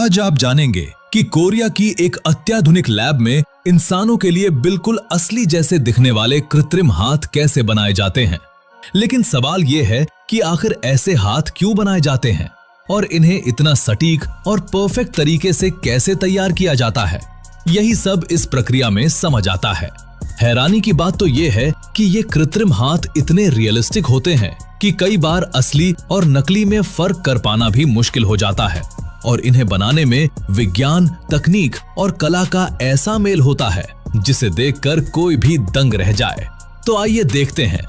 आज आप जानेंगे कि कोरिया की एक अत्याधुनिक लैब में इंसानों के लिए बिल्कुल असली जैसे दिखने वाले कृत्रिम हाथ कैसे बनाए जाते हैं। लेकिन सवाल ये है कि आखिर ऐसे हाथ क्यों बनाए जाते हैं और इन्हें इतना सटीक और परफेक्ट तरीके से कैसे तैयार किया जाता है। यही सब इस प्रक्रिया में समझ आता है। हैरानी की बात तो ये है कि ये कृत्रिम हाथ इतने रियलिस्टिक होते हैं कि कई बार असली और नकली में फर्क कर पाना भी मुश्किल हो जाता है और इन्हें बनाने में विज्ञान, तकनीक और कला का ऐसा मेल होता है जिसे देखकर कोई भी दंग रह जाए। तो आइए देखते हैं।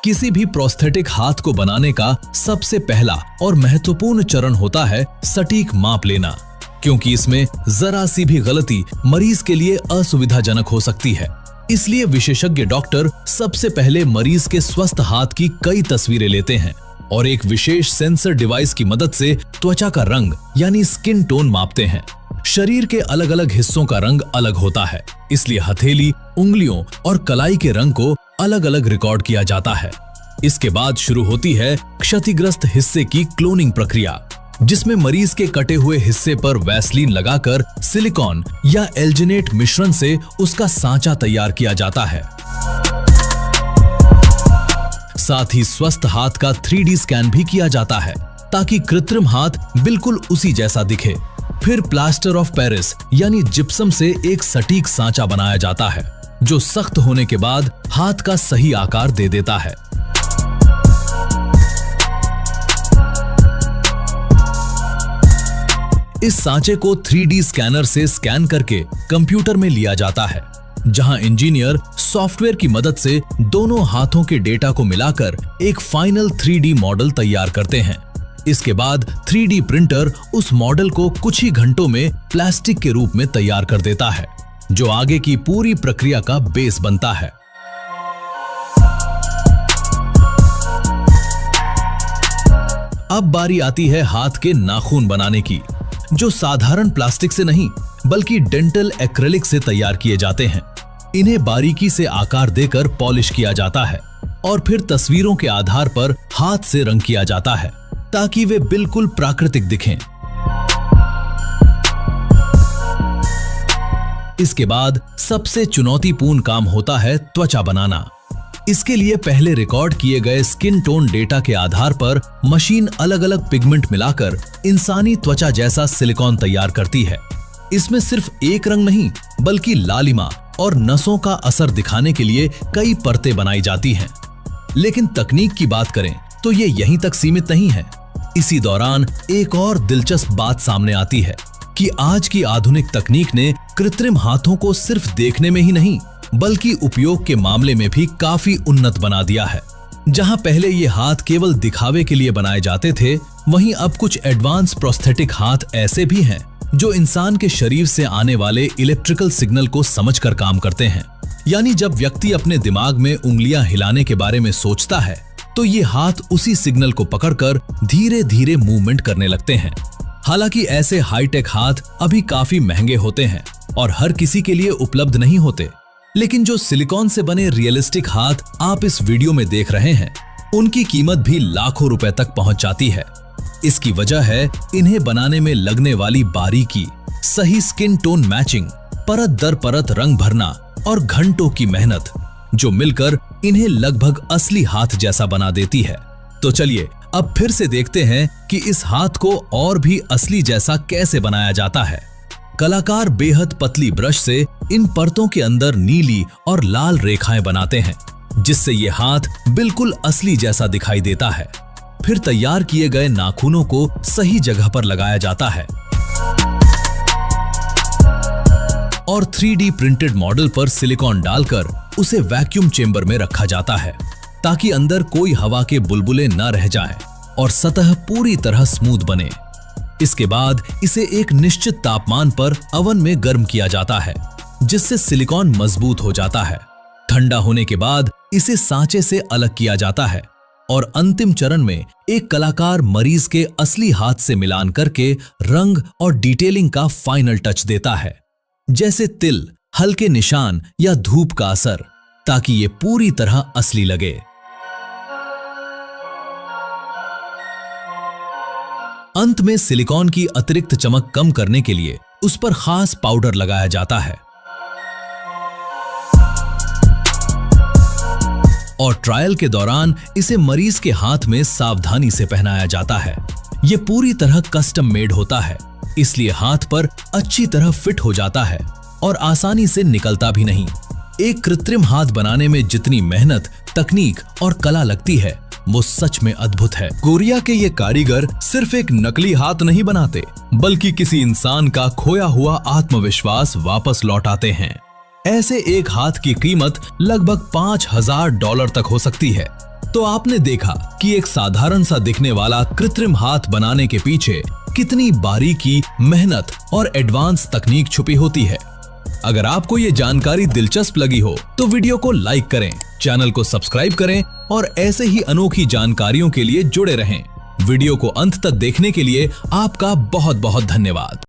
किसी भी प्रोस्थेटिक हाथ को बनाने का सबसे पहला और महत्वपूर्ण चरण होता है सटीक माप लेना, क्योंकि इसमें जरा सी भी गलती मरीज के लिए असुविधाजनक हो सकती है। इसलिए विशेषज्ञ डॉक्टर सबसे पहले मरीज के स्वस्थ हाथ की कई तस्वीरें लेते हैं और एक विशेष सेंसर डिवाइस की मदद से त्वचा का रंग यानी स्किन टोन मापते हैं। शरीर के अलग अलग हिस्सों का रंग अलग होता है, इसलिए हथेली, उंगलियों और कलाई के रंग को अलग अलग रिकॉर्ड किया जाता है। इसके बाद शुरू होती है क्षतिग्रस्त हिस्से की क्लोनिंग प्रक्रिया, जिसमें मरीज के कटे हुए हिस्से पर वैसलीन लगाकर सिलिकॉन या एल्जिनेट मिश्रण से उसका सांचा तैयार किया जाता है। साथ ही स्वस्थ हाथ का 3D स्कैन भी किया जाता है ताकि कृत्रिम हाथ बिल्कुल उसी जैसा दिखे। फिर प्लास्टर ऑफ पेरिस यानी जिप्सम से एक सटीक सांचा बनाया जाता है, जो सख्त होने के बाद हाथ का सही आकार दे देता है। इस सांचे को 3D स्कैनर से स्कैन करके कंप्यूटर में लिया जाता है, जहां इंजीनियर सॉफ्टवेयर की मदद से दोनों हाथों के डेटा को मिलाकर एक फाइनल 3D मॉडल तैयार करते हैं। इसके बाद 3D प्रिंटर उस मॉडल को कुछ ही घंटों में प्लास्टिक के रूप में तैयार कर देता है, जो आगे की पूरी प्रक्रिया का बेस बनता है। अब बारी आती है हाथ के नाखून बनाने की, जो साधारण प्लास्टिक से नहीं बल्कि डेंटल एक्रेलिक से तैयार किए जाते हैं। इन्हें बारीकी से आकार देकर पॉलिश किया जाता है और फिर तस्वीरों के आधार पर हाथ से रंग किया जाता है ताकि वे बिल्कुल प्राकृतिक दिखें। इसके बाद सबसे चुनौतीपूर्ण काम होता है त्वचा बनाना। इसके लिए पहले रिकॉर्ड किए गए स्किन टोन डेटा के आधार पर मशीन अलग अलग पिगमेंट मिलाकर इंसानी त्वचा जैसा सिलिकॉन तैयार करती है। इसमें सिर्फ एक रंग नहीं बल्कि लालिमा और नसों का असर दिखाने के लिए कई परतें बनाई जाती हैं। लेकिन तकनीक की बात करें तो ये यहीं तक सीमित नहीं है। इसी दौरान एक और दिलचस्प बात सामने आती है कि आज की आधुनिक तकनीक ने कृत्रिम हाथों को सिर्फ देखने में ही नहीं बल्कि उपयोग के मामले में भी काफी उन्नत बना दिया है। जहां पहले ये हाथ केवल दिखावे के लिए बनाए जाते थे, वहीं अब कुछ एडवांस प्रोस्थेटिक हाथ ऐसे भी हैं जो इंसान के शरीर से आने वाले इलेक्ट्रिकल सिग्नल को समझकर काम करते हैं। यानी जब व्यक्ति अपने दिमाग में उंगलियां हिलाने के बारे में सोचता है, तो ये हाथ उसी सिग्नल को पकड़कर धीरे धीरे मूवमेंट करने लगते हैं। हालांकि ऐसे हाईटेक हाथ अभी काफी महंगे होते हैं और हर किसी के लिए उपलब्ध नहीं होते, लेकिन जो सिलिकॉन से बने रियलिस्टिक हाथ आप इस वीडियो में देख रहे हैं, उनकी कीमत भी लाखों रुपए तक पहुंच जाती है। इसकी वजह है इन्हें बनाने में लगने वाली बारीकी, सही स्किन टोन मैचिंग, परत दर परत रंग भरना और घंटों की मेहनत, जो मिलकर इन्हें लगभग असली हाथ जैसा बना देती है। तो चलिए अब फिर से देखते हैं कि इस हाथ को और भी असली जैसा कैसे बनाया जाता है। कलाकार बेहद पतली ब्रश से इन परतों के अंदर नीली और लाल रेखाएं बनाते हैं, जिससे ये हाथ बिल्कुल असली जैसा दिखाई देता है। फिर तैयार किए गए नाखूनों को सही जगह पर लगाया जाता है और 3D प्रिंटेड मॉडल पर सिलिकॉन डालकर उसे वैक्यूम चेंबर में रखा जाता है ताकि अंदर कोई हवा के बुलबुले न रह जाएं और सतह पूरी तरह स्मूथ बने। इसके बाद इसे एक निश्चित तापमान पर अवन में गर्म किया जाता है, जिससे सिलिकॉन मजबूत हो जाता है। ठंडा होने के बाद इसे सांचे से अलग किया जाता है और अंतिम चरण में एक कलाकार मरीज के असली हाथ से मिलान करके रंग और डिटेलिंग का फाइनल टच देता है, जैसे तिल, हल्के निशान या धूप का असर, ताकि ये पूरी तरह असली लगे। अंत में सिलिकॉन की अतिरिक्त चमक कम करने के लिए उस पर खास पाउडर लगाया जाता है और ट्रायल के दौरान इसे मरीज के हाथ में सावधानी से पहनाया जाता है। ये पूरी तरह कस्टम मेड होता है, इसलिए हाथ पर अच्छी तरह फिट हो जाता है और आसानी से निकलता भी नहीं। एक कृत्रिम हाथ बनाने में जितनी मेहनत, तकनीक और कला लगती है वो सच में अद्भुत है। कोरिया के ये कारीगर सिर्फ एक नकली हाथ नहीं बनाते, बल्कि किसी इंसान का खोया हुआ आत्मविश्वास वापस लौटाते हैं। ऐसे एक हाथ की कीमत लगभग $5000 तक हो सकती है। तो आपने देखा कि एक साधारण सा दिखने वाला कृत्रिम हाथ बनाने के पीछे कितनी बारीकी, मेहनत और एडवांस तकनीक छुपी होती है। अगर आपको ये जानकारी दिलचस्प लगी हो तो वीडियो को लाइक करें, चैनल को सब्सक्राइब करें और ऐसे ही अनोखी जानकारियों के लिए जुड़े रहें। वीडियो को अंत तक देखने के लिए आपका बहुत बहुत धन्यवाद।